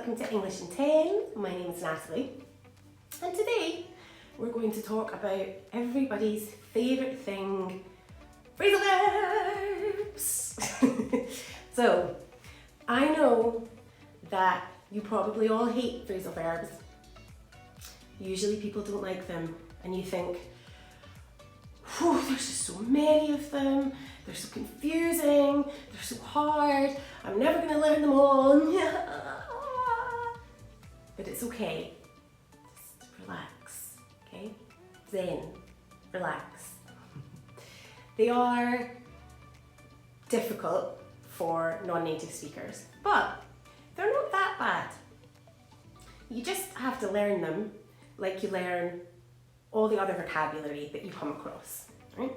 welcome to English in 10. My name is Natalie, and today we're going to talk about everybody's favourite thing, phrasal verbs. So, I know that you probably all hate phrasal verbs. Usually people don't like them, and you think, whew, there's just so many of them, they're so confusing, they're so hard, I'm never going to learn them all. But it's okay. Just relax, okay? Zen, relax. They are difficult for non-native speakers, but they're not that bad. You just have to learn them like you learn all the other vocabulary that you come across, right?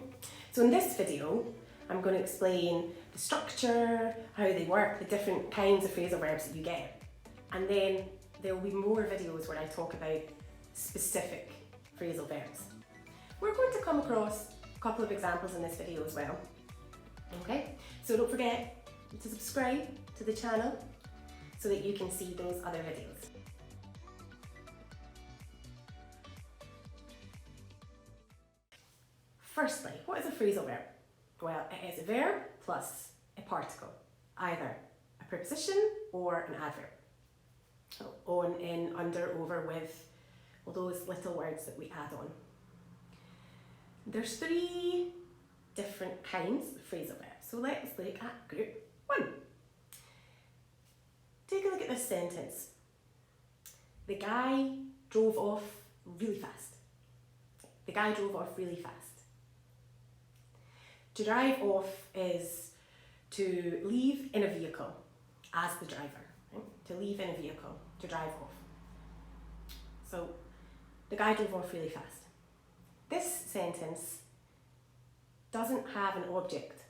So in this video, I'm going to explain the structure, how they work, the different kinds of phrasal verbs that you get. And then there will be more videos where I talk about specific phrasal verbs. We're going to come across a couple of examples in this video as well. Okay, so don't forget to subscribe to the channel so that you can see those other videos. Firstly, what is a phrasal verb? Well, it is a verb plus a particle, either a preposition or an adverb. So on, in, under, over, with, all those little words that we add on. There's three different kinds of phrasal verbs. So let's look at group one. Take a look at this sentence. The guy drove off really fast. The guy drove off really fast. To drive off is to leave in a vehicle as the driver. Right? To leave in a vehicle, to drive off. So, the guy drove off really fast. This sentence doesn't have an object.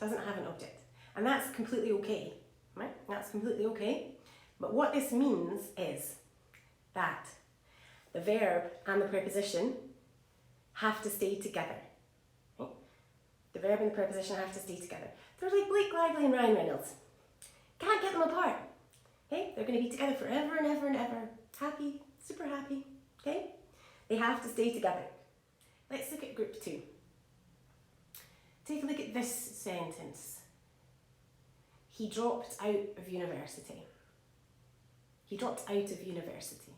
Doesn't have an object. And that's completely okay. Right? That's completely okay. But what this means is that the verb and the preposition have to stay together. The verb and the preposition have to stay together. They're like Blake Lively and Ryan Reynolds. Can't get them apart. Okay? They're going to be together forever and ever and ever. Happy, super happy. Okay? They have to stay together. Let's look at group two. Take a look at this sentence. He dropped out of university. He dropped out of university.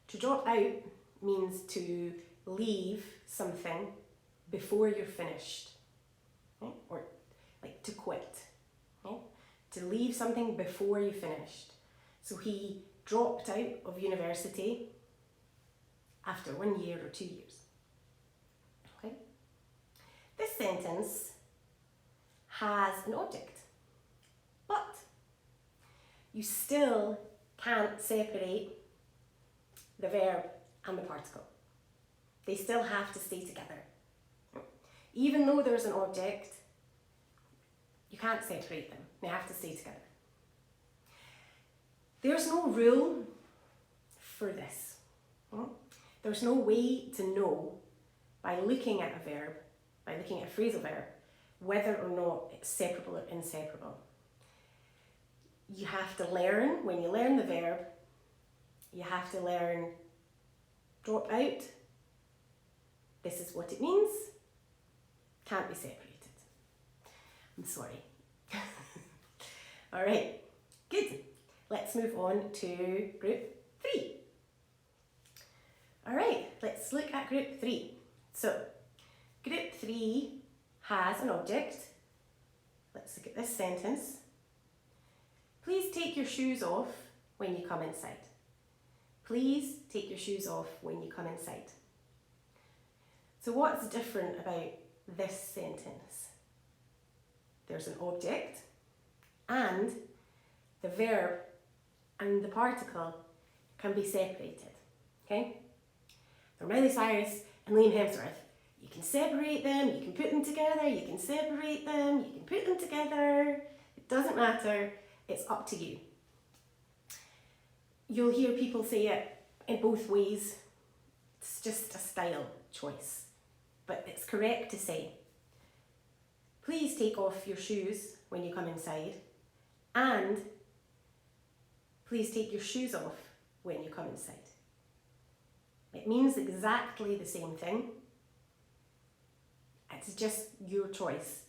To drop out means to leave something before you're finished. Okay? Or like to quit. Okay? To leave something before you finished. So he dropped out of university after 1 year or 2 years. Okay? This sentence has an object, but you still can't separate the verb and the particle. They still have to stay together. Even though there's an object, you can't separate them. They have to stay together. There's no rule for this. There's no way to know by looking at a verb, by looking at a phrasal verb, whether or not it's separable or inseparable. You have to learn, when you learn the verb, you have to learn drop out. This is what it means. Can't be separated. I'm sorry. All right, good. Let's move on to group three. All right, let's look at group three. So, group three has an object. Let's look at this sentence. Please take your shoes off when you come inside. Please take your shoes off when you come inside. So what's different about this sentence? There's an object and the verb and the particle can be separated. Okay? For Miley Cyrus and Liam Hemsworth, you can separate them, you can put them together, you can separate them, you can put them together. It doesn't matter, it's up to you. You'll hear people say it in both ways. It's just a style choice. But it's correct to say, please take off your shoes when you come inside, and please take your shoes off when you come inside. It means exactly the same thing. It's just your choice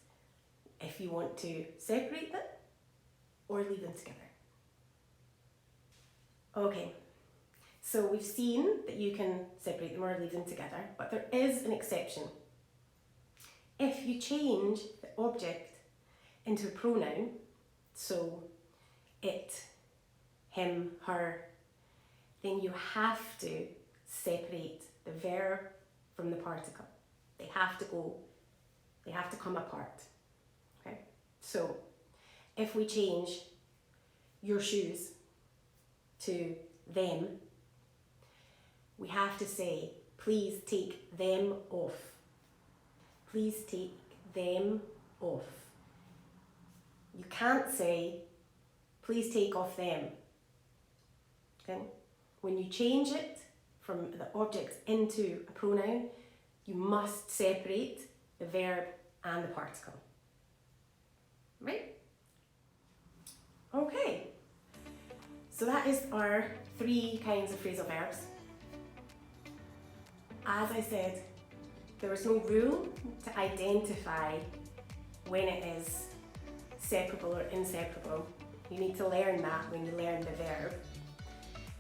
if you want to separate them or leave them together. Okay, so we've seen that you can separate them or leave them together, but there is an exception. If you change the object into a pronoun, so it, him, her, then you have to separate the verb from the particle. They have to come apart. Okay? So if we change your shoes to them, we have to say, please take them off. Please take them off. You can't say, please take off them. Okay? When you change it from the object into a pronoun, you must separate the verb and the particle. Right? Okay. So that is our 3 kinds of phrasal verbs. As I said, there is no rule to identify when it is separable or inseparable. You need to learn that when you learn the verb.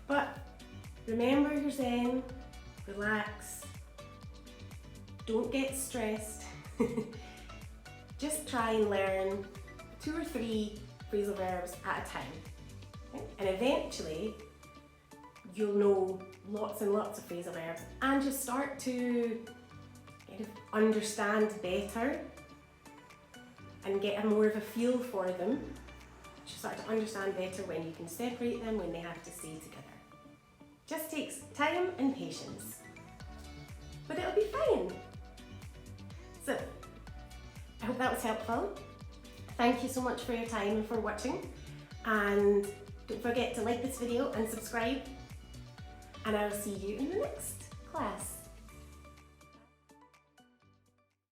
But remember your zen, relax, don't get stressed. Just try and learn 2 or 3 phrasal verbs at a time. Okay? And eventually you'll know lots and lots of phrasal verbs and just start to kind of understand better and get more of a feel for them. You start to understand better when you can separate them, when they have to stay together. Just takes time and patience, but it'll be fine. So, I hope that was helpful. Thank you so much for your time and for watching, and don't forget to like this video and subscribe, and I'll see you in the next class.